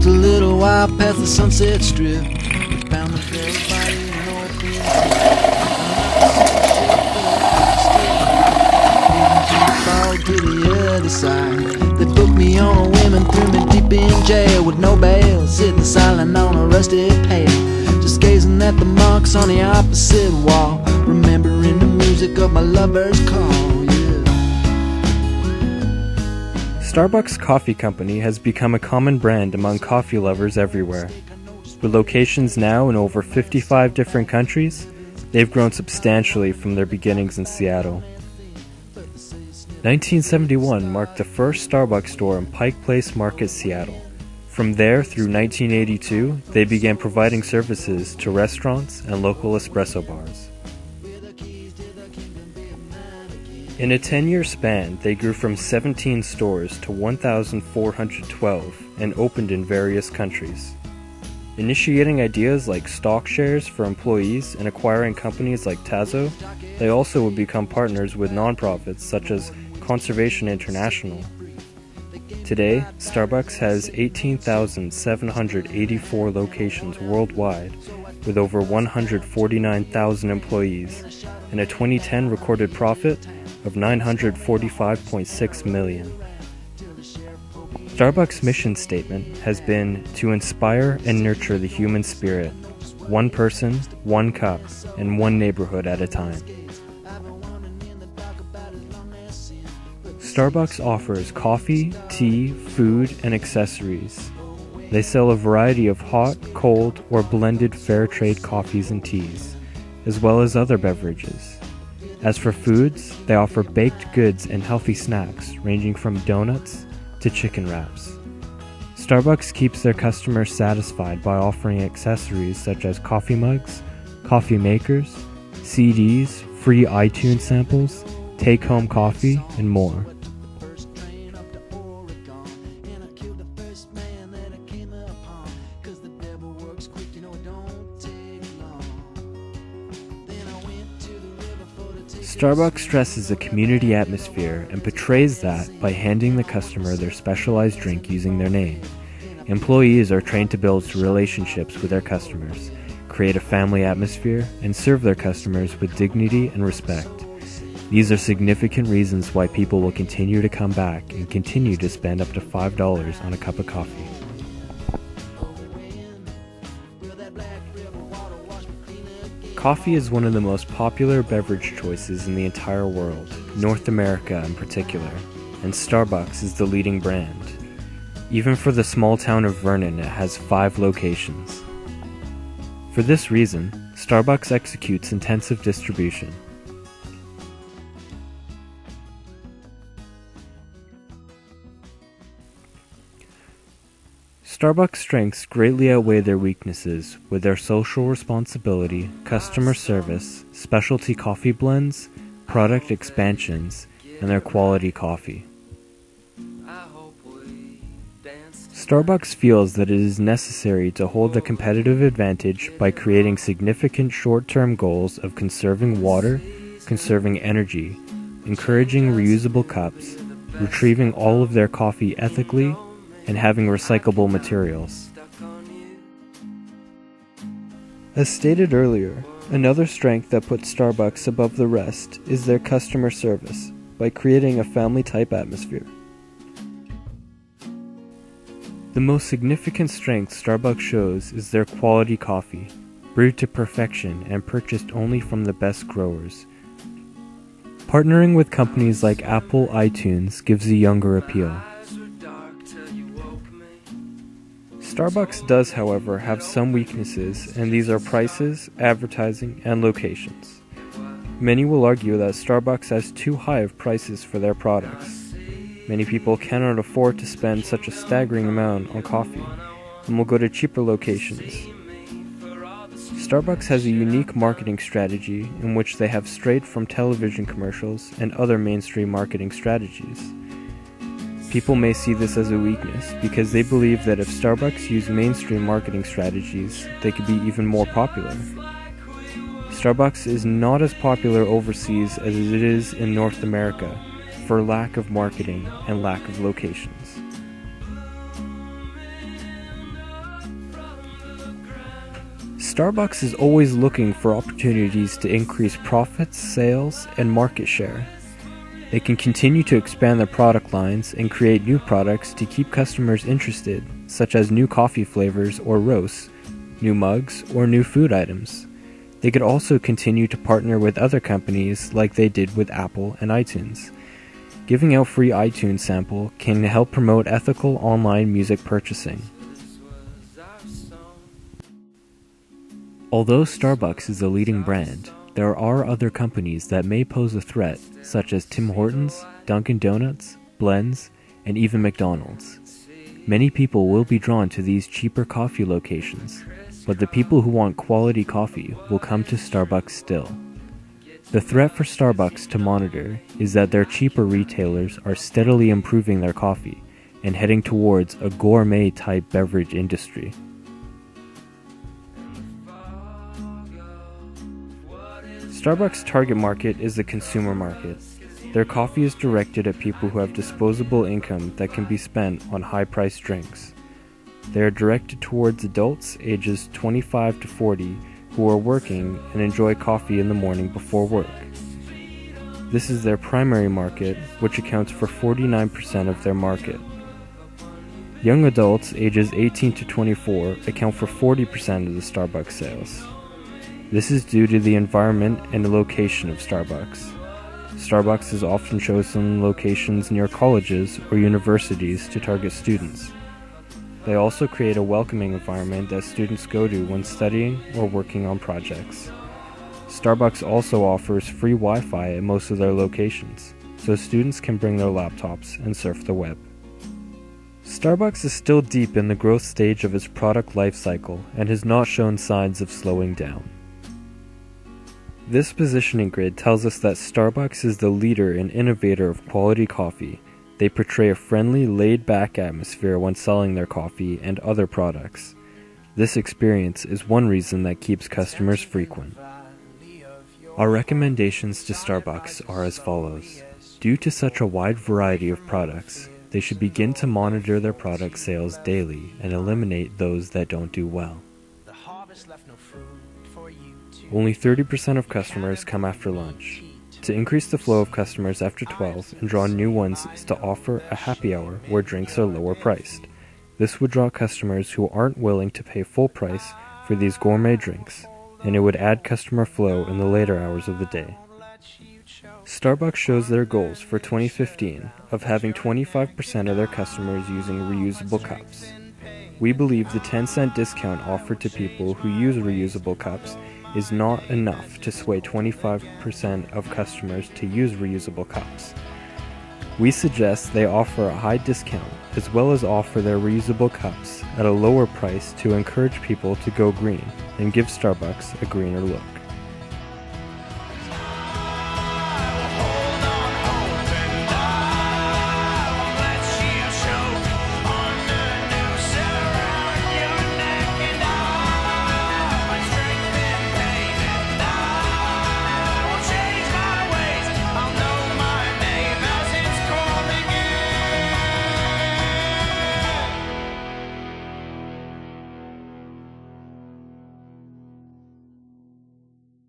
walked a little while past the Sunset Strip. We found the dead body in an old fall to the other side. They booked me on a whim and threw me deep in jail with no bail, sitting silent on a rusty pail, just gazing at the marks on the opposite wall, remembering the music of my lover's call. Starbucks Coffee Company has become a common brand among coffee lovers everywhere. With locations now in over 55 different countries, they've grown substantially from their beginnings in Seattle. 1971 marked the first Starbucks store in Pike Place Market, Seattle. From there through 1982, they began providing services to restaurants and local espresso bars. In a 10-year span, they grew from 17 stores to 1,412 and opened in various countries. Initiating ideas like stock shares for employees and acquiring companies like Tazo, they also would become partners with nonprofits such as Conservation International. Today, Starbucks has 18,784 locations worldwide, with over 149,000 employees, and a 2010 recorded profit of $945.6 million. Starbucks' mission statement has been to inspire and nurture the human spirit, one person, one cup, and one neighborhood at a time. Starbucks offers coffee, tea, food, and accessories. They sell a variety of hot, cold, or blended fair trade coffees and teas, as well as other beverages. As for foods, they offer baked goods and healthy snacks ranging from donuts to chicken wraps. Starbucks keeps their customers satisfied by offering accessories such as coffee mugs, coffee makers, CDs, free iTunes samples, take-home coffee, and more. Starbucks stresses a community atmosphere and portrays that by handing the customer their specialized drink using their name. Employees are trained to build relationships with their customers, create a family atmosphere, and serve their customers with dignity and respect. These are significant reasons why people will continue to come back and continue to spend up to $5 on a cup of coffee. Coffee is one of the most popular beverage choices in the entire world, North America in particular, and Starbucks is the leading brand. Even for the small town of Vernon, it has 5 locations. For this reason, Starbucks executes intensive distribution. Starbucks' strengths greatly outweigh their weaknesses with their social responsibility, customer service, specialty coffee blends, product expansions, and their quality coffee. Starbucks feels that it is necessary to hold a competitive advantage by creating significant short-term goals of conserving water, conserving energy, encouraging reusable cups, retrieving all of their coffee ethically, and having recyclable materials. As stated earlier, another strength that puts Starbucks above the rest is their customer service by creating a family-type atmosphere. The most significant strength Starbucks shows is their quality coffee, brewed to perfection and purchased only from the best growers. Partnering with companies like Apple iTunes gives a younger appeal. Starbucks does, however, have some weaknesses, and these are prices, advertising, and locations. Many will argue that Starbucks has too high of prices for their products. Many people cannot afford to spend such a staggering amount on coffee, and will go to cheaper locations. Starbucks has a unique marketing strategy in which they have strayed from television commercials and other mainstream marketing strategies. People may see this as a weakness because they believe that if Starbucks used mainstream marketing strategies, they could be even more popular. Starbucks is not as popular overseas as it is in North America for lack of marketing and lack of locations. Starbucks is always looking for opportunities to increase profits, sales, and market share. They can continue to expand their product lines and create new products to keep customers interested, such as new coffee flavors or roasts, new mugs, or new food items. They could also continue to partner with other companies like they did with Apple and iTunes. Giving out free iTunes sample can help promote ethical online music purchasing. Although Starbucks is a leading brand, there are other companies that may pose a threat, such as Tim Hortons, Dunkin' Donuts, Blends, and even McDonald's. Many people will be drawn to these cheaper coffee locations, but the people who want quality coffee will come to Starbucks still. The threat for Starbucks to monitor is that their cheaper retailers are steadily improving their coffee and heading towards a gourmet-type beverage industry. Starbucks' target market is the consumer market. Their coffee is directed at people who have disposable income that can be spent on high-priced drinks. They are directed towards adults ages 25 to 40 who are working and enjoy coffee in the morning before work. This is their primary market, which accounts for 49% of their market. Young adults ages 18 to 24 account for 40% of the Starbucks sales. This is due to the environment and the location of Starbucks. Starbucks has often chosen locations near colleges or universities to target students. They also create a welcoming environment that students go to when studying or working on projects. Starbucks also offers free Wi-Fi at most of their locations, so students can bring their laptops and surf the web. Starbucks is still deep in the growth stage of its product life cycle and has not shown signs of slowing down. This positioning grid tells us that Starbucks is the leader and innovator of quality coffee. They portray a friendly, laid-back atmosphere when selling their coffee and other products. This experience is one reason that keeps customers frequent. Our recommendations to Starbucks are as follows. Due to such a wide variety of products, they should begin to monitor their product sales daily and eliminate those that don't do well. Only 30% of customers come after lunch. To increase the flow of customers after 12 and draw new ones is to offer a happy hour where drinks are lower priced. This would draw customers who aren't willing to pay full price for these gourmet drinks, and it would add customer flow in the later hours of the day. Starbucks shows their goals for 2015 of having 25% of their customers using reusable cups. We believe the 10-cent discount offered to people who use reusable cups is not enough to sway 25% of customers to use reusable cups. We suggest they offer a high discount as well as offer their reusable cups at a lower price to encourage people to go green and give Starbucks a greener look.